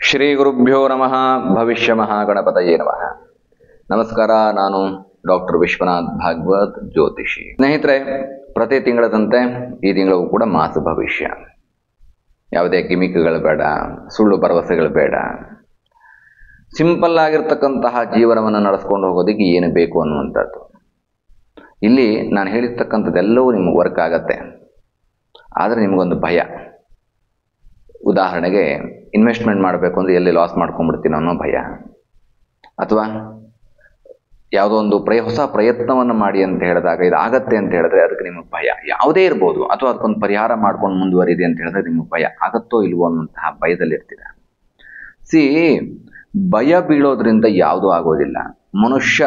ಶ್ರೀ ಗುರುಭ್ಯೋ ನಮಃ. ಭವಿಷ್ಯ ಮಹಾಗಣಪತಯೇ ನಮಃ. ನಮಸ್ಕಾರ. ನಾನು ಡಾಕ್ಟರ್ ವಿಶ್ವನಾಥ್ ಭಾಗವತ್, ಜ್ಯೋತಿಷಿ. ಸ್ನೇಹಿತರೆ, ಪ್ರತಿ ತಿಂಗಳದಂತೆ ಈ ತಿಂಗಳೂ ಕೂಡ ಮಾಸ ಭವಿಷ್ಯ. ಯಾವುದೇ ಗಿಮಿಕ್ಗಳು ಬೇಡ, ಸುಳ್ಳು ಭರವಸೆಗಳು ಬೇಡ. ಸಿಂಪಲ್ ಆಗಿರ್ತಕ್ಕಂತಹ ಜೀವನವನ್ನು ನಡೆಸ್ಕೊಂಡು ಹೋಗೋದಕ್ಕೆ ಏನು ಬೇಕು ಅನ್ನುವಂಥದ್ದು. ಇಲ್ಲಿ ನಾನು ಹೇಳಿರ್ತಕ್ಕಂಥದ್ದೆಲ್ಲವೂ ನಿಮಗೆ ವರ್ಕ್ ಆಗತ್ತೆ. ಆದರೆ ನಿಮಗೊಂದು ಭಯ. ಉದಾಹರಣೆಗೆ, ಇನ್ವೆಸ್ಟ್ಮೆಂಟ್ ಮಾಡಬೇಕು ಅಂದರೆ ಎಲ್ಲಿ ಲಾಸ್ ಮಾಡ್ಕೊಂಡ್ಬಿಡ್ತೀನೋ ಅನ್ನೋ ಭಯ, ಅಥವಾ ಯಾವುದೋ ಒಂದು ಹೊಸ ಪ್ರಯತ್ನವನ್ನು ಮಾಡಿ ಅಂತ ಹೇಳಿದಾಗ ಇದು ಆಗತ್ತೆ ಅಂತ ಹೇಳಿದ್ರೆ ಅದಕ್ಕೆ ನಿಮಗೆ ಭಯ. ಯಾವುದೇ ಇರ್ಬೋದು, ಅಥವಾ ಅದಕ್ಕೊಂದು ಪರಿಹಾರ ಮಾಡ್ಕೊಂಡು ಮುಂದುವರಿದೆ ಅಂತ ಹೇಳಿದ್ರೆ ನಿಮಗೆ ಭಯ. ಆಗತ್ತೋ ಇಲ್ವೋ ಅನ್ನುವಂತಹ ಭಯದಲ್ಲಿರ್ತೀರ. ಭಯ ಬೀಳೋದ್ರಿಂದ ಯಾವುದೂ ಆಗೋದಿಲ್ಲ. ಮನುಷ್ಯ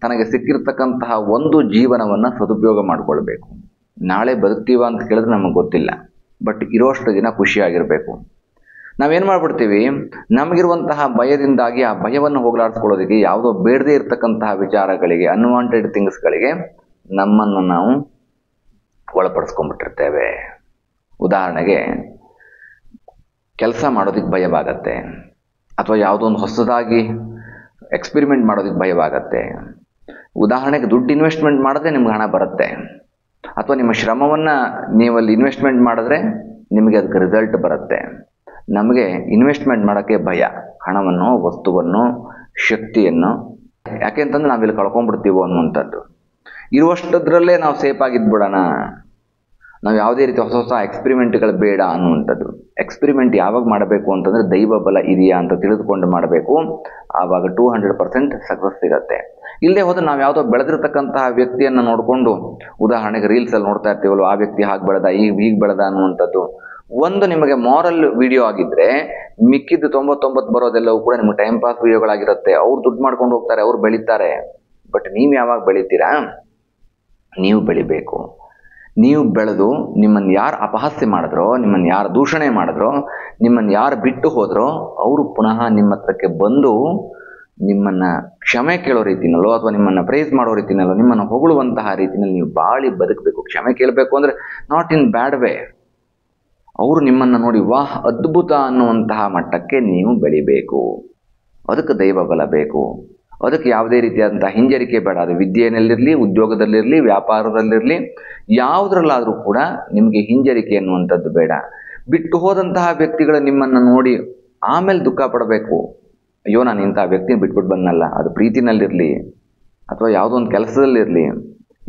ತನಗೆ ಸಿಕ್ಕಿರ್ತಕ್ಕಂತಹ ಒಂದು ಜೀವನವನ್ನು ಸದುಪಯೋಗ ಮಾಡಿಕೊಳ್ಬೇಕು. ನಾಳೆ ಬದುಕ್ತೀವ ಅಂತ ಕೇಳಿದ್ರೆ ನಮಗೆ ಗೊತ್ತಿಲ್ಲ, ಬಟ್ ಇರೋಷ್ಟು ದಿನ ಖುಷಿಯಾಗಿರಬೇಕು. ನಾವೇನು ಮಾಡ್ಬಿಡ್ತೀವಿ, ನಮಗಿರುವಂತಹ ಭಯದಿಂದಾಗಿ ಆ ಭಯವನ್ನು ಹೋಗಲಾಡಿಸ್ಕೊಳ್ಳೋದಕ್ಕೆ ಯಾವುದೋ ಬೇಡದೇ ಇರತಕ್ಕಂತಹ ವಿಚಾರಗಳಿಗೆ, ಅನ್ವಾಂಟೆಡ್ ಥಿಂಗ್ಸ್ಗಳಿಗೆ ನಮ್ಮನ್ನು ನಾವು ಒಳಪಡಿಸ್ಕೊಂಡ್ಬಿಟ್ಟಿರ್ತೇವೆ. ಉದಾಹರಣೆಗೆ, ಕೆಲಸ ಮಾಡೋದಕ್ಕೆ ಭಯವಾಗತ್ತೆ, ಅಥವಾ ಯಾವುದೋ ಒಂದು ಹೊಸದಾಗಿ ಎಕ್ಸ್ಪೆರಿಮೆಂಟ್ ಮಾಡೋದಕ್ಕೆ ಭಯವಾಗತ್ತೆ. ಉದಾಹರಣೆಗೆ, ದುಡ್ಡು ಇನ್ವೆಸ್ಟ್ಮೆಂಟ್ ಮಾಡಿದ್ರೆ ನಿಮ್ಗೆ ಹಣ ಬರುತ್ತೆ, ಅಥವಾ ನಿಮ್ಮ ಶ್ರಮವನ್ನು ನೀವಲ್ಲಿ ಇನ್ವೆಸ್ಟ್ಮೆಂಟ್ ಮಾಡಿದ್ರೆ ನಿಮಗೆ ಅದಕ್ಕೆ ರಿಸಲ್ಟ್ ಬರುತ್ತೆ. ನಮಗೆ ಇನ್ವೆಸ್ಟ್ಮೆಂಟ್ ಮಾಡೋಕ್ಕೆ ಭಯ, ಹಣವನ್ನು, ವಸ್ತುವನ್ನು, ಶಕ್ತಿಯನ್ನು. ಯಾಕೆಂತಂದ್ರೆ ನಾವಿಲ್ಲಿ ಕಳ್ಕೊಂಡ್ಬಿಡ್ತೀವೋ ಅನ್ನುವಂಥದ್ದು. ಇರುವಷ್ಟದ್ರಲ್ಲೇ ನಾವು ಸೇಫ್ ಆಗಿದ್ಬಿಡೋಣ, ನಾವು ಯಾವುದೇ ರೀತಿ ಹೊಸ ಹೊಸ ಎಕ್ಸ್ಪೆರಿಮೆಂಟ್ಗಳು ಬೇಡ ಅನ್ನುವಂಥದ್ದು. ಎಕ್ಸ್ಪೆರಿಮೆಂಟ್ ಯಾವಾಗ ಮಾಡಬೇಕು ಅಂತಂದರೆ ದೈವ ಬಲ ಇದೆಯಾ ಅಂತ ತಿಳಿದುಕೊಂಡು ಮಾಡಬೇಕು. ಆವಾಗ 200% ಸಕ್ಸಸ್ ಸಿಗತ್ತೆ. ಇಲ್ಲದೆ ಹೋದ್ರೆ ನಾವು ಯಾವುದೋ ಬೆಳೆದಿರ್ತಕ್ಕಂತಹ ವ್ಯಕ್ತಿಯನ್ನು ನೋಡಿಕೊಂಡು, ಉದಾಹರಣೆಗೆ ರೀಲ್ಸಲ್ಲಿ ನೋಡ್ತಾ ಇರ್ತೀವಲ್ಲ, ಆ ವ್ಯಕ್ತಿ ಹಾಗೆ ಬೆಳೆದ, ಹೀಗೆ ಬೆಳೆದ ಅನ್ನುವಂಥದ್ದು ಒಂದು ನಿಮಗೆ ಮಾರಲ್ ವಿಡಿಯೋ ಆಗಿದ್ದರೆ, ಮಿಕ್ಕಿದ್ದು 99 ಬರೋದೆಲ್ಲವೂ ಕೂಡ ನಿಮಗೆ ಟೈಮ್ ಪಾಸ್ ವಿಡಿಯೋಗಳಾಗಿರುತ್ತೆ. ಅವ್ರು ದುಡ್ಡು ಮಾಡ್ಕೊಂಡು ಹೋಗ್ತಾರೆ, ಅವ್ರು ಬೆಳೀತಾರೆ. ಬಟ್ ನೀವು ಯಾವಾಗ ಬೆಳಿತೀರಾ? ನೀವು ಬೆಳಿಬೇಕು. ನೀವು ಬೆಳೆದು ನಿಮ್ಮನ್ನು ಯಾರು ಅಪಹಾಸ್ಯ ಮಾಡಿದ್ರೋ, ನಿಮ್ಮನ್ನು ಯಾರು ದೂಷಣೆ ಮಾಡಿದ್ರೋ, ನಿಮ್ಮನ್ನು ಯಾರು ಬಿಟ್ಟು ಹೋದ್ರೋ, ಅವರು ಪುನಃ ನಿಮ್ಮ ಹತ್ರಕ್ಕೆ ಬಂದು ನಿಮ್ಮನ್ನು ಕ್ಷಮೆ ಕೇಳೋ ರೀತಿನಲ್ಲೋ, ಅಥವಾ ನಿಮ್ಮನ್ನು ಪ್ರೈಸ್ ಮಾಡೋ ರೀತಿನಲ್ಲೋ, ನಿಮ್ಮನ್ನು ಹೊಗಳುವಂತಹ ರೀತಿಯಲ್ಲಿ ನೀವು ಬಾಳಿ ಬದುಕಬೇಕು. ಕ್ಷಮೆ ಕೇಳಬೇಕು ಅಂದರೆ ನಾಟ್ ಇನ್ ಬ್ಯಾಡ್ ವೇ. ಅವರು ನಿಮ್ಮನ್ನು ನೋಡಿ ವಾಹ್ ಅದ್ಭುತ ಅನ್ನುವಂತಹ ಮಟ್ಟಕ್ಕೆ ನೀವು ಬೆಳಿಬೇಕು. ಅದಕ್ಕೆ ದೈವ ಬಲ ಬೇಕು. ಅದಕ್ಕೆ ಯಾವುದೇ ರೀತಿಯಾದಂಥ ಹಿಂಜರಿಕೆ ಬೇಡ. ಅದು ವಿದ್ಯೆಯಲ್ಲಿರಲಿ, ಉದ್ಯೋಗದಲ್ಲಿರಲಿ, ವ್ಯಾಪಾರದಲ್ಲಿರಲಿ, ಯಾವುದರಲ್ಲಾದರೂ ಕೂಡ ನಿಮಗೆ ಹಿಂಜರಿಕೆ ಅನ್ನುವಂಥದ್ದು ಬೇಡ. ಬಿಟ್ಟು ಹೋದಂತಹ ವ್ಯಕ್ತಿಗಳು ನಿಮ್ಮನ್ನು ನೋಡಿ ಆಮೇಲೆ ದುಃಖ ಪಡಬೇಕು. ಅಯ್ಯೋ, ನಾನು ಇಂಥ ವ್ಯಕ್ತಿನ ಬಿಟ್ಬಿಟ್ಟು ಬಂದನಲ್ಲ. ಅದು ಪ್ರೀತಿನಲ್ಲಿರಲಿ, ಅಥವಾ ಯಾವುದೋ ಒಂದು ಕೆಲಸದಲ್ಲಿರಲಿ,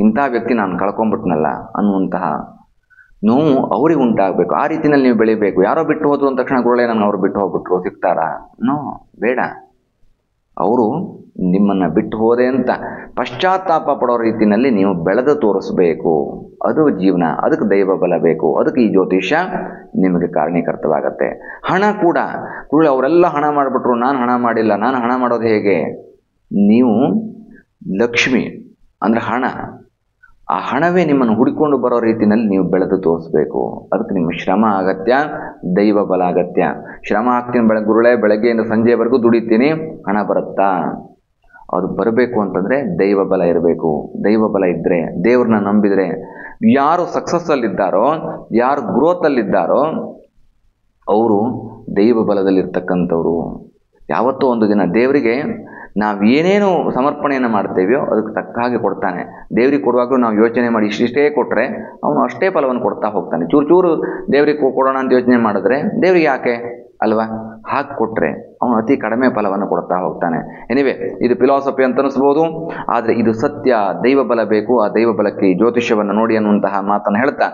ಇಂಥ ವ್ಯಕ್ತಿ ನಾನು ಕಳ್ಕೊಂಬಿಟ್ನಲ್ಲ ಅನ್ನುವಂತಹ ನೋವು ಅವ್ರಿಗೆ ಉಂಟಾಗಬೇಕು. ಆ ರೀತಿಯಲ್ಲಿ ನೀವು ಬೆಳಿಬೇಕು. ಯಾರೋ ಬಿಟ್ಟು ಹೋದ್ರು ಅಂದ ತಕ್ಷಣ ಗುರುಳೇ ನನಗೆ ಅವ್ರು ಬಿಟ್ಟು ಹೋಗ್ಬಿಟ್ರು ಸಿಗ್ತಾರಾ? ನೋ, ಬೇಡ. ಅವರು ನಿಮ್ಮನ್ನು ಬಿಟ್ಟು ಹೋದೆ ಅಂತ ಪಶ್ಚಾತ್ತಾಪ ಪಡೋ ರೀತಿಯಲ್ಲಿ ನೀವು ಬೆಳೆದು ತೋರಿಸ್ಬೇಕು. ಅದು ಜೀವನ. ಅದಕ್ಕೆ ದೈವ ಬಲ ಬೇಕು. ಅದಕ್ಕೆ ಈ ಜ್ಯೋತಿಷ್ಯ ನಿಮಗೆ ಕಾರಣೀಕರ್ತವಾಗತ್ತೆ. ಹಣ ಕೂಡ ಗುರುಳೇ ಅವರೆಲ್ಲ ಹಣ ಮಾಡಿಬಿಟ್ರು, ನಾನು ಹಣ ಮಾಡಿಲ್ಲ, ನಾನು ಹಣ ಮಾಡೋದು ಹೇಗೆ? ನೀವು ಲಕ್ಷ್ಮಿ ಅಂದರೆ ಹಣ, ಆ ಹಣವೇ ನಿಮ್ಮನ್ನು ಹುಡುಕೊಂಡು ಬರೋ ರೀತಿಯಲ್ಲಿ ನೀವು ಬೆಳೆದು ತೋರಿಸ್ಬೇಕು. ಅದಕ್ಕೆ ನಿಮ್ಮ ಶ್ರಮ ಅಗತ್ಯ, ದೈವ ಬಲ ಅಗತ್ಯ. ಶ್ರಮ ಹಾಕ್ತೀನಿ, ಗುರುಳೇ ಬೆಳಗ್ಗೆಯಿಂದ ಸಂಜೆವರೆಗೂ ದುಡಿತೀನಿ, ಹಣ ಬರುತ್ತಾ? ಅದು ಬರಬೇಕು ಅಂತಂದರೆ ದೈವ ಬಲ ಇರಬೇಕು. ದೈವ ಬಲ ಇದ್ದರೆ, ದೇವ್ರನ್ನ ನಂಬಿದರೆ, ಯಾರು ಸಕ್ಸಸ್ಸಲ್ಲಿದ್ದಾರೋ, ಯಾರು ಗ್ರೋತಲ್ಲಿದ್ದಾರೋ ಅವರು ದೈವ ಬಲದಲ್ಲಿರ್ತಕ್ಕಂಥವ್ರು. ಯಾವತ್ತೋ ಒಂದು ದಿನ ದೇವರಿಗೆ ನಾವು ಏನೇನು ಸಮರ್ಪಣೆಯನ್ನು ಮಾಡ್ತೇವೆಯೋ ಅದಕ್ಕೆ ತಕ್ಕ ಹಾಗೆ ಕೊಡ್ತಾನೆ. ದೇವ್ರಿಗೆ ಕೊಡುವಾಗಲೂ ನಾವು ಯೋಚನೆ ಮಾಡಿ ಇಷ್ಟೇ ಕೊಟ್ಟರೆ ಅವನು ಅಷ್ಟೇ ಫಲವನ್ನು ಕೊಡ್ತಾ ಹೋಗ್ತಾನೆ. ಚೂರು ದೇವ್ರಿಗೆ ಕೊಡೋಣ ಅಂತ ಯೋಚನೆ ಮಾಡಿದ್ರೆ ದೇವ್ರಿಗೆ ಯಾಕೆ ಅಲ್ವಾ? ಹಾಗೆ ಕೊಟ್ಟರೆ ಅವನು ಅತಿ ಕಡಿಮೆ ಫಲವನ್ನು ಕೊಡ್ತಾ ಹೋಗ್ತಾನೆ. ಎನಿವೆ, ಇದು ಫಿಲಾಸಫಿ ಅಂತ ಅನಿಸ್ಬೋದು, ಆದರೆ ಇದು ಸತ್ಯ. ದೈವ ಬಲ ಬೇಕು. ಆ ದೈವ ಬಲಕ್ಕೆ ಜ್ಯೋತಿಷ್ಯವನ್ನು ನೋಡಿ ಅನ್ನುವಂತಹ ಮಾತನ್ನು ಹೇಳ್ತಾ,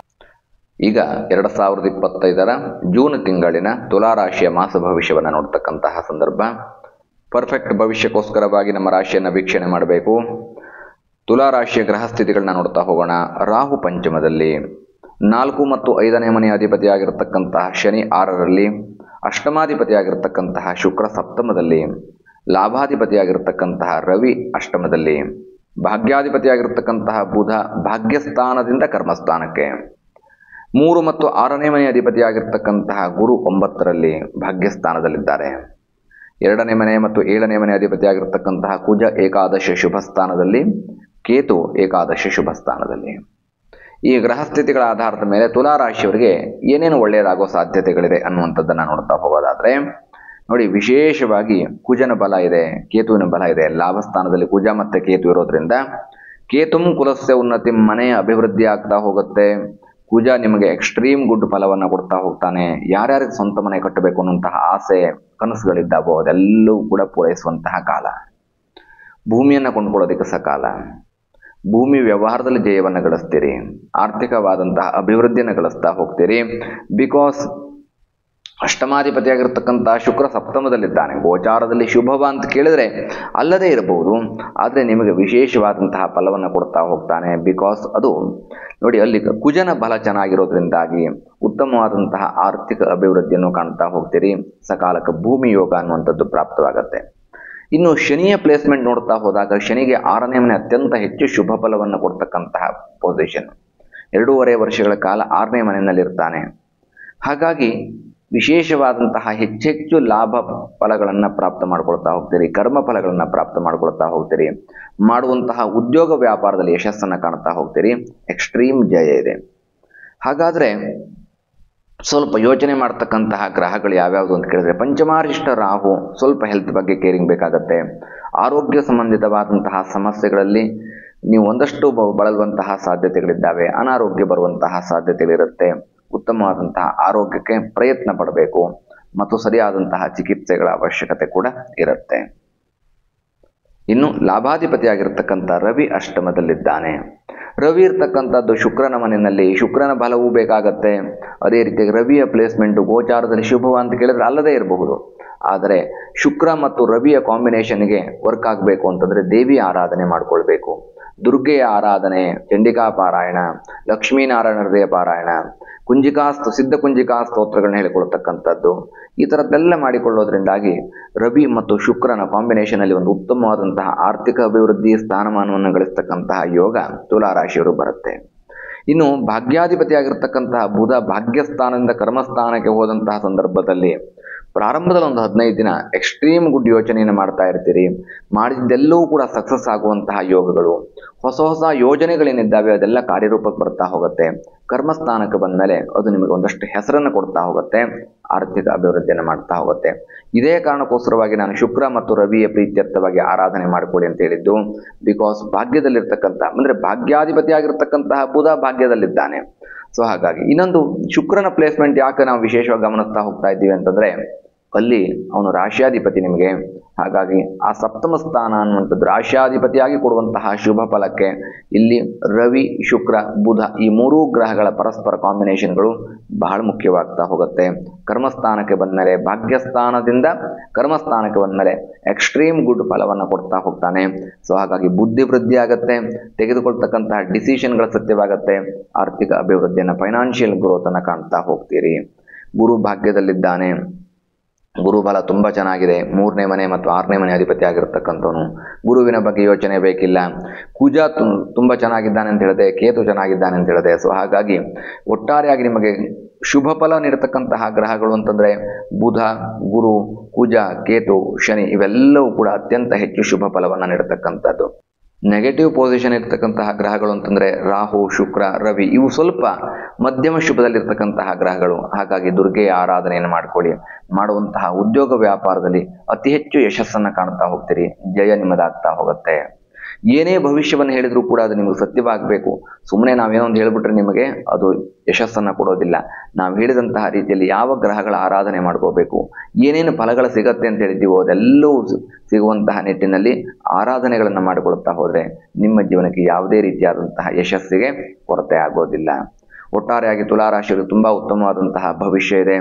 ಈಗ 2025ರ ಜೂನ್ ತಿಂಗಳಿನ ತುಲಾರಾಶಿಯ ಮಾಸ ಭವಿಷ್ಯವನ್ನು ನೋಡ್ತಕ್ಕಂತಹ ಸಂದರ್ಭ. ಪರ್ಫೆಕ್ಟ್ ಭವಿಷ್ಯಕ್ಕೋಸ್ಕರವಾಗಿ ನಮ್ಮ ರಾಶಿಯನ್ನು ವೀಕ್ಷಣೆ ಮಾಡಬೇಕು. ತುಲಾರಾಶಿಯ ಗ್ರಹ ಸ್ಥಿತಿಗಳನ್ನ ನೋಡ್ತಾ ಹೋಗೋಣ. ರಾಹು ಪಂಚಮದಲ್ಲಿ, 4 ಮತ್ತು 5ನೇ ಮನೆಯ ಅಧಿಪತಿಯಾಗಿರ್ತಕ್ಕಂತಹ ಶನಿ 6ರಲ್ಲಿ, ಅಷ್ಟಮಾಧಿಪತಿಯಾಗಿರ್ತಕ್ಕಂತಹ ಶುಕ್ರ ಸಪ್ತಮದಲ್ಲಿ, ಲಾಭಾಧಿಪತಿಯಾಗಿರ್ತಕ್ಕಂತಹ ರವಿ ಅಷ್ಟಮದಲ್ಲಿ, ಭಾಗ್ಯಾಧಿಪತಿಯಾಗಿರ್ತಕ್ಕಂತಹ ಬುಧ ಭಾಗ್ಯಸ್ಥಾನದಿಂದ ಕರ್ಮಸ್ಥಾನಕ್ಕೆ, 3 ಮತ್ತು 6ನೇ ಮನೆಯ ಅಧಿಪತಿಯಾಗಿರ್ತಕ್ಕಂತಹ ಗುರು 9ರಲ್ಲಿ ಭಾಗ್ಯಸ್ಥಾನದಲ್ಲಿದ್ದಾರೆ. 2ನೇ ಮನೆ ಮತ್ತು 7ನೇ ಮನೆ ಅಧಿಪತಿಯಾಗಿರ್ತಕ್ಕಂತಹ ಕುಜ ಏಕಾದಶ ಶುಭ ಸ್ಥಾನದಲ್ಲಿ, ಕೇತು ಏಕಾದಶ ಶುಭ ಸ್ಥಾನದಲ್ಲಿ. ಈ ಗ್ರಹಸ್ಥಿತಿಗಳ ಆಧಾರದ ಮೇಲೆ ತುಲಾರಾಶಿಯವರಿಗೆ ಏನೇನು ಒಳ್ಳೆಯದಾಗೋ ಸಾಧ್ಯತೆಗಳಿದೆ ಅನ್ನುವಂಥದ್ದನ್ನು ನೋಡ್ತಾ ಹೋಗೋದಾದರೆ, ನೋಡಿ, ವಿಶೇಷವಾಗಿ ಕುಜನ ಬಲ ಇದೆ, ಕೇತುವಿನ ಬಲ ಇದೆ. ಲಾಭಸ್ಥಾನದಲ್ಲಿ ಕುಜ ಮತ್ತೆ ಕೇತು ಇರೋದ್ರಿಂದ ಕೇತುಂ ಕುಲಸ್ಯ ಉನ್ನತಿ, ಮನೆಯ ಅಭಿವೃದ್ಧಿ ಆಗ್ತಾ ಹೋಗುತ್ತೆ. ಕುಜ ನಿಮಗೆ ಎಕ್ಸ್ಟ್ರೀಮ್ ಗುಡ್ ಫಲವನ್ನು ಕೊಡ್ತಾ ಹೋಗ್ತಾನೆ. ಯಾರ್ಯಾರಿಗೆ ಸ್ವಂತ ಮನೆ ಕಟ್ಟಬೇಕು ಅನ್ನುವಂತಹ ಆಸೆ ಕನಸುಗಳಿದ್ದಾವೋ ಅದೆಲ್ಲವೂ ಕೂಡ ಪೂರೈಸುವಂತಹ ಕಾಲ. ಭೂಮಿಯನ್ನು ಕೊಂಡ್ಕೊಳ್ಳೋದಕ್ಕೆ ಸಕಾಲ. ಭೂಮಿ ವ್ಯವಹಾರದಲ್ಲಿ ಜಯವನ್ನು ಗಳಿಸ್ತೀರಿ. ಆರ್ಥಿಕವಾದಂತಹ ಅಭಿವೃದ್ಧಿಯನ್ನು ಗಳಿಸ್ತಾ ಹೋಗ್ತೀರಿ. ಬಿಕಾಸ್ ಅಷ್ಟಮಾಧಿಪತಿಯಾಗಿರ್ತಕ್ಕಂಥ ಶುಕ್ರ ಸಪ್ತಮದಲ್ಲಿದ್ದಾನೆ. ಗೋಚಾರದಲ್ಲಿ ಶುಭವ ಅಂತ ಕೇಳಿದರೆ ಅಲ್ಲದೇ ಇರಬಹುದು, ಆದರೆ ನಿಮಗೆ ವಿಶೇಷವಾದಂತಹ ಫಲವನ್ನು ಕೊಡ್ತಾ ಹೋಗ್ತಾನೆ. ಬಿಕಾಸ್ ಅದು ನೋಡಿ, ಅಲ್ಲಿ ಕುಜನ ಬಲ ಚೆನ್ನಾಗಿರೋದ್ರಿಂದಾಗಿ ಉತ್ತಮವಾದಂತಹ ಆರ್ಥಿಕ ಅಭಿವೃದ್ಧಿಯನ್ನು ಕಾಣ್ತಾ ಹೋಗ್ತೀರಿ. ಸಕಾಲಕ್ಕೆ ಭೂಮಿ ಯೋಗ ಅನ್ನುವಂಥದ್ದು ಪ್ರಾಪ್ತವಾಗುತ್ತೆ. ಇನ್ನು ಶನಿಯ ಪ್ಲೇಸ್ಮೆಂಟ್ ನೋಡ್ತಾ ಹೋದಾಗ ಶನಿಗೆ 6ನೇ ಮನೆ ಅತ್ಯಂತ ಹೆಚ್ಚು ಶುಭ ಫಲವನ್ನು ಕೊಡ್ತಕ್ಕಂತಹ ಪೊಸಿಷನ್. 2.5 ವರ್ಷಗಳ ಕಾಲ 6ನೇ ಮನೆಯಲ್ಲಿರ್ತಾನೆ. ಹಾಗಾಗಿ ವಿಶೇಷವಾದಂತಹ ಹೆಚ್ಚೆಚ್ಚು ಲಾಭ ಫಲಗಳನ್ನು ಪ್ರಾಪ್ತ ಮಾಡ್ಕೊಳ್ತಾ ಹೋಗ್ತೀರಿ. ಕರ್ಮ ಫಲಗಳನ್ನು ಪ್ರಾಪ್ತ ಮಾಡ್ಕೊಳ್ತಾ ಹೋಗ್ತೀರಿ. ಮಾಡುವಂತಹ ಉದ್ಯೋಗ ವ್ಯಾಪಾರದಲ್ಲಿ ಯಶಸ್ಸನ್ನು ಕಾಣ್ತಾ ಹೋಗ್ತೀರಿ. ಎಕ್ಸ್ಟ್ರೀಮ್ ಜಯ ಇದೆ. ಹಾಗಾದರೆ ಸ್ವಲ್ಪ ಯೋಚನೆ ಮಾಡ್ತಕ್ಕಂತಹ ಗ್ರಹಗಳು ಯಾವ್ಯಾವುದು ಅಂತ ಕೇಳಿದ್ರೆ, ಪಂಚಮಾರಿಷ್ಟ ರಾಹು ಸ್ವಲ್ಪ ಹೆಲ್ತ್ ಬಗ್ಗೆ ಕೇರಿಂಗ್ ಬೇಕಾಗತ್ತೆ. ಆರೋಗ್ಯ ಸಂಬಂಧಿತವಾದಂತಹ ಸಮಸ್ಯೆಗಳಲ್ಲಿ ನೀವು ಒಂದಷ್ಟು ಬಳಲುವಂತಹ ಸಾಧ್ಯತೆಗಳಿದ್ದಾವೆ. ಅನಾರೋಗ್ಯ ಬರುವಂತಹ ಸಾಧ್ಯತೆಗಳಿರುತ್ತೆ. ಉತ್ತಮವಾದಂತಹ ಆರೋಗ್ಯಕ್ಕೆ ಪ್ರಯತ್ನ ಪಡಬೇಕು ಮತ್ತು ಸರಿಯಾದಂತಹ ಚಿಕಿತ್ಸೆಗಳ ಅವಶ್ಯಕತೆ ಕೂಡ ಇರುತ್ತೆ. ಇನ್ನು ಲಾಭಾಧಿಪತಿಯಾಗಿರ್ತಕ್ಕಂಥ ರವಿ ಅಷ್ಟಮದಲ್ಲಿದ್ದಾನೆ. ರವಿ ಇರ್ತಕ್ಕಂಥದ್ದು ಶುಕ್ರನ ಮನೆಯಲ್ಲಿ. ಶುಕ್ರನ ಬಲವೂ ಬೇಕಾಗತ್ತೆ. ಅದೇ ರೀತಿಯಾಗಿ ರವಿಯ ಪ್ಲೇಸ್ಮೆಂಟು ಗೋಚಾರದಲ್ಲಿ ಶುಭವ ಅಂತ ಕೇಳಿದ್ರೆ ಅಲ್ಲದೇ ಇರಬಹುದು. ಆದರೆ ಶುಕ್ರ ಮತ್ತು ರವಿಯ ಕಾಂಬಿನೇಷನ್ಗೆ ವರ್ಕ್ ಆಗಬೇಕು ಅಂತಂದರೆ ದೇವಿಯ ಆರಾಧನೆ ಮಾಡಿಕೊಳ್ಬೇಕು. ದುರ್ಗೆಯ ಆರಾಧನೆ, ಚಂಡಿಕಾ ಪಾರಾಯಣ, ಲಕ್ಷ್ಮೀನಾರಾಯಣ ಹೃದಯ ಪಾರಾಯಣ, ಸಿದ್ಧ ಕುಂಜಿಕಾ ಸ್ತೋತ್ರಗಳನ್ನ ಹೇಳಿಕೊಳ್ತಕ್ಕಂಥದ್ದು, ಈ ಥರದ್ದೆಲ್ಲ ಮಾಡಿಕೊಳ್ಳೋದ್ರಿಂದಾಗಿ ರವಿ ಮತ್ತು ಶುಕ್ರನ ಕಾಂಬಿನೇಷನಲ್ಲಿ ಒಂದು ಉತ್ತಮವಾದಂತಹ ಆರ್ಥಿಕ ಅಭಿವೃದ್ಧಿ ಸ್ಥಾನಮಾನವನ್ನು ಗಳಿಸ್ತಕ್ಕಂತಹ ಯೋಗ ತುಲಾರಾಶಿಯವರು ಬರುತ್ತೆ. ಇನ್ನು ಭಾಗ್ಯಾಧಿಪತಿಯಾಗಿರ್ತಕ್ಕಂತಹ ಬುಧ ಭಾಗ್ಯಸ್ಥಾನದಿಂದ ಕರ್ಮಸ್ಥಾನಕ್ಕೆ ಹೋದಂತಹ ಸಂದರ್ಭದಲ್ಲಿ ಪ್ರಾರಂಭದಲ್ಲಿ ಒಂದು 15 ದಿನ ಎಕ್ಸ್ಟ್ರೀಮ್ ಗುಡ್ ಯೋಚನೆಯನ್ನು ಮಾಡ್ತಾ ಇರ್ತೀರಿ. ಮಾಡಿದ್ದೆಲ್ಲವೂ ಕೂಡ ಸಕ್ಸಸ್ ಆಗುವಂತಹ ಯೋಗಗಳು, ಹೊಸ ಹೊಸ ಯೋಜನೆಗಳೇನಿದ್ದಾವೆ ಅದೆಲ್ಲ ಕಾರ್ಯರೂಪಕ್ಕೆ ಬರ್ತಾ ಹೋಗುತ್ತೆ. ಕರ್ಮಸ್ಥಾನಕ್ಕೆ ಬಂದ ಮೇಲೆ ಅದು ನಿಮಗೆ ಒಂದಷ್ಟು ಹೆಸರನ್ನು ಕೊಡ್ತಾ ಹೋಗುತ್ತೆ, ಆರ್ಥಿಕ ಅಭಿವೃದ್ಧಿಯನ್ನು ಮಾಡ್ತಾ ಹೋಗುತ್ತೆ. ಇದೇ ಕಾರಣಕ್ಕೋಸ್ಕರವಾಗಿ ನಾನು ಶುಕ್ರ ಮತ್ತು ರವಿಯ ಪ್ರೀತ್ಯರ್ಥವಾಗಿ ಆರಾಧನೆ ಮಾಡಿಕೊಳ್ಳಿ ಅಂತ ಹೇಳಿದ್ದು. ಬಿಕಾಸ್ ಭಾಗ್ಯದಲ್ಲಿರ್ತಕ್ಕಂಥ ಅಂದರೆ ಭಾಗ್ಯಾಧಿಪತಿಯಾಗಿರ್ತಕ್ಕಂತಹ ಬುಧ ಭಾಗ್ಯದಲ್ಲಿದ್ದಾನೆ. ಸೊ ಹಾಗಾಗಿ ಇನ್ನೊಂದು ಶುಕ್ರನ ಪ್ಲೇಸ್ಮೆಂಟ್ ಯಾಕೆ ನಾವು ವಿಶೇಷವಾಗಿ ಗಮನಿಸ್ತಾ ಹೋಗ್ತಾ ಇದ್ದೀವಿ ಅಂತಂದರೆ, ಅಲ್ಲಿ ಅವನು ರಾಶ್ಯಾಧಿಪತಿ ನಿಮಗೆ. ಹಾಗಾಗಿ ಆ ಸಪ್ತಮ ಸ್ಥಾನ ಅನ್ನುವಂಥದ್ದು ರಾಶ್ಯಾಧಿಪತಿಯಾಗಿ ಕೊಡುವಂತಹ ಶುಭ ಫಲಕ್ಕೆ ಇಲ್ಲಿ ರವಿ, ಶುಕ್ರ, ಬುಧ ಈ 3 ಗ್ರಹಗಳ ಪರಸ್ಪರ ಕಾಂಬಿನೇಷನ್ಗಳು ಬಹಳ ಮುಖ್ಯವಾಗ್ತಾ ಹೋಗುತ್ತೆ. ಕರ್ಮಸ್ಥಾನಕ್ಕೆ ಬಂದಮೇಲೆ ಭಾಗ್ಯಸ್ಥಾನದಿಂದ ಕರ್ಮಸ್ಥಾನಕ್ಕೆ ಬಂದಮೇಲೆ ಎಕ್ಸ್ಟ್ರೀಮ್ ಗುಡ್ ಫಲವನ್ನು ಕೊಡ್ತಾ ಹೋಗ್ತಾನೆ. ಸೊ ಹಾಗಾಗಿ ಬುದ್ಧಿ ವೃದ್ಧಿ ಆಗುತ್ತೆ, ತೆಗೆದುಕೊಳ್ತಕ್ಕಂತಹ ಡಿಸಿಷನ್ಗಳ ಸತ್ಯವಾಗುತ್ತೆ, ಆರ್ಥಿಕ ಅಭಿವೃದ್ಧಿಯನ್ನು ಫೈನಾನ್ಷಿಯಲ್ ಗ್ರೋತನ್ನು ಕಾಣ್ತಾ ಹೋಗ್ತೀರಿ. ಗುರು ಭಾಗ್ಯದಲ್ಲಿದ್ದಾನೆ. ಗುರುಬಲ ತುಂಬ ಚೆನ್ನಾಗಿದೆ. 3ನೇ ಮನೆ ಮತ್ತು 6ನೇ ಮನೆ ಅಧಿಪತಿ ಆಗಿರ್ತಕ್ಕಂಥವನು. ಗುರುವಿನ ಬಗ್ಗೆ ಯೋಚನೆ ಬೇಕಿಲ್ಲ. ಕುಜ ತುಂಬ ಚೆನ್ನಾಗಿದ್ದಾನೆ ಅಂತ ಹೇಳಿದೆ, ಕೇತು ಚೆನ್ನಾಗಿದ್ದಾನೆ ಅಂತ ಹೇಳಿದೆ. ಸೊ ಹಾಗಾಗಿ ಒಟ್ಟಾರೆಯಾಗಿ ನಿಮಗೆ ಶುಭ ಫಲ ನೀಡತಕ್ಕಂತಹ ಗ್ರಹಗಳು ಅಂತಂದರೆ ಬುಧ, ಗುರು, ಕುಜ, ಕೇತು, ಶನಿ ಇವೆಲ್ಲವೂ ಕೂಡ ಅತ್ಯಂತ ಹೆಚ್ಚು ಶುಭ ಫಲವನ್ನು ನೀಡತಕ್ಕಂಥದ್ದು. ನೆಗೆಟಿವ್ ಪೊಸಿಷನ್ ಇರ್ತಕ್ಕಂತಹ ಗ್ರಹಗಳು ಅಂತಂದರೆ ರಾಹು, ಶುಕ್ರ, ರವಿ ಇವು ಸ್ವಲ್ಪ ಮಧ್ಯಮ ಶುಭದಲ್ಲಿರ್ತಕ್ಕಂತಹ ಗ್ರಹಗಳು. ಹಾಗಾಗಿ ದುರ್ಗೆಯ ಆರಾಧನೆಯನ್ನು ಮಾಡಿಕೊಳ್ಳಿ. ಮಾಡುವಂತಹ ಉದ್ಯೋಗ ವ್ಯಾಪಾರದಲ್ಲಿ ಅತಿ ಹೆಚ್ಚು ಯಶಸ್ಸನ್ನು ಕಾಣ್ತಾ ಹೋಗ್ತೀರಿ. ಜಯ ನಿಮ್ಮದಾಗ್ತಾ ಹೋಗುತ್ತೆ. ಏನೇ ಭವಿಷ್ಯವನ್ನು ಹೇಳಿದರೂ ಕೂಡ ಅದು ನಿಮಗೆ ಸತ್ಯವಾಗಬೇಕು. ಸುಮ್ಮನೆ ನಾವೇನೋ ಒಂದು ಹೇಳಿಬಿಟ್ರೆ ನಿಮಗೆ ಅದು ಯಶಸ್ಸನ್ನು ಕೊಡೋದಿಲ್ಲ. ನಾವು ಹೇಳಿದಂತಹ ರೀತಿಯಲ್ಲಿ ಯಾವ ಗ್ರಹಗಳ ಆರಾಧನೆ ಮಾಡ್ಕೋಬೇಕು, ಏನೇನು ಫಲಗಳು ಸಿಗತ್ತೆ ಅಂತ ಹೇಳಿದ್ದೀವೋ ಅದೆಲ್ಲವೂ ಸಿಗುವಂತಹ ನಿಟ್ಟಿನಲ್ಲಿ ಆರಾಧನೆಗಳನ್ನು ಮಾಡಿಕೊಳ್ತಾ ಹೋದರೆ ನಿಮ್ಮ ಜೀವನಕ್ಕೆ ಯಾವುದೇ ರೀತಿಯಾದಂತಹ ಯಶಸ್ಸಿಗೆ ಕೊರತೆ ಆಗೋದಿಲ್ಲ. ಒಟ್ಟಾರೆಯಾಗಿ ತುಲಾರಾಶಿಯವರಿಗೆ ತುಂಬ ಉತ್ತಮವಾದಂತಹ ಭವಿಷ್ಯ ಇದೆ.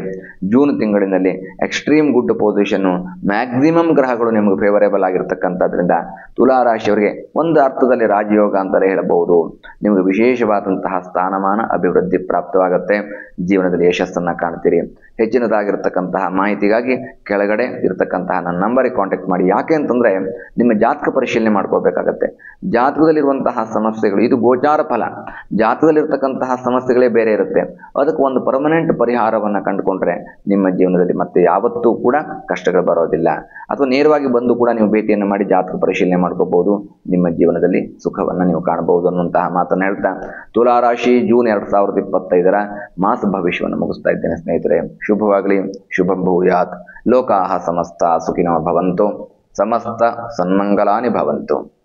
ಜೂನ್ ತಿಂಗಳಿನಲ್ಲಿ ಎಕ್ಸ್ಟ್ರೀಮ್ ಗುಡ್ ಪೊಸಿಷನ್ನು, ಮ್ಯಾಕ್ಸಿಮಮ್ ಗ್ರಹಗಳು ನಿಮಗೆ ಫೇವರೇಬಲ್ ಆಗಿರ್ತಕ್ಕಂಥದ್ರಿಂದ ತುಲಾರಾಶಿಯವರಿಗೆ ಒಂದು ಅರ್ಥದಲ್ಲಿ ರಾಜಯೋಗ ಅಂತಲೇ ಹೇಳಬಹುದು. ನಿಮಗೆ ವಿಶೇಷವಾದಂತಹ ಸ್ಥಾನಮಾನ ಅಭಿವೃದ್ಧಿ ಪ್ರಾಪ್ತವಾಗುತ್ತೆ. ಜೀವನದಲ್ಲಿ ಯಶಸ್ಸನ್ನು ಕಾಣ್ತೀರಿ. ಹೆಚ್ಚಿನದಾಗಿರ್ತಕ್ಕಂತಹ ಮಾಹಿತಿಗಾಗಿ ಕೆಳಗಡೆ ಇರತಕ್ಕಂತಹ ನನ್ನ ನಂಬರಿಗೆ ಕಾಂಟ್ಯಾಕ್ಟ್ ಮಾಡಿ. ಯಾಕೆ ಅಂತಂದರೆ ನಿಮ್ಮ ಜಾತಕ ಪರಿಶೀಲನೆ ಮಾಡ್ಕೋಬೇಕಾಗತ್ತೆ. ಜಾತಕದಲ್ಲಿರುವಂತಹ ಸಮಸ್ಯೆಗಳು, ಇದು ಗೋಚಾರ ಫಲ, ಜಾತಕದಲ್ಲಿರ್ತಕ್ಕಂತಹ ಸಮಸ್ಯೆಗಳು ಸಮಸ್ಯೆಗಳೇ ಬೇರೆ ಇರುತ್ತೆ. ಅದಕ್ಕೆ ಒಂದು ಪರ್ಮನೆಂಟ್ ಪರಿಹಾರವನ್ನು ಕಂಡುಕೊಂಡ್ರೆ ನಿಮ್ಮ ಜೀವನದಲ್ಲಿ ಮತ್ತೆ ಯಾವತ್ತೂ ಕೂಡ ಕಷ್ಟಗಳು ಬರೋದಿಲ್ಲ. ಅಥವಾ ನೇರವಾಗಿ ಬಂದು ಕೂಡ ನೀವು ಭೇಟಿಯನ್ನು ಮಾಡಿ ಜಾತಕ ಪರಿಶೀಲನೆ ಮಾಡ್ಕೋಬಹುದು, ನಿಮ್ಮ ಜೀವನದಲ್ಲಿ ಸುಖವನ್ನು ನೀವು ಕಾಣಬಹುದು ಅನ್ನುವಂತಹ ಮಾತನ್ನು ಹೇಳ್ತಾ ತುಲಾರಾಶಿ ಜೂನ್ 2025 ಮಾಸ ಭವಿಷ್ಯವನ್ನು ಮುಗಿಸ್ತಾ ಇದ್ದೇನೆ ಸ್ನೇಹಿತರೆ. ಶುಭವಾಗಲಿ, ಶುಭಂ ಭೂಯಾತ್. ಲೋಕಾಹ ಸಮಸ್ತ ಸುಖಿನೋ ಭವಂತು, ಸಮಸ್ತ ಸನ್ಮಂಗಲಾನಿ ಭವಂತು.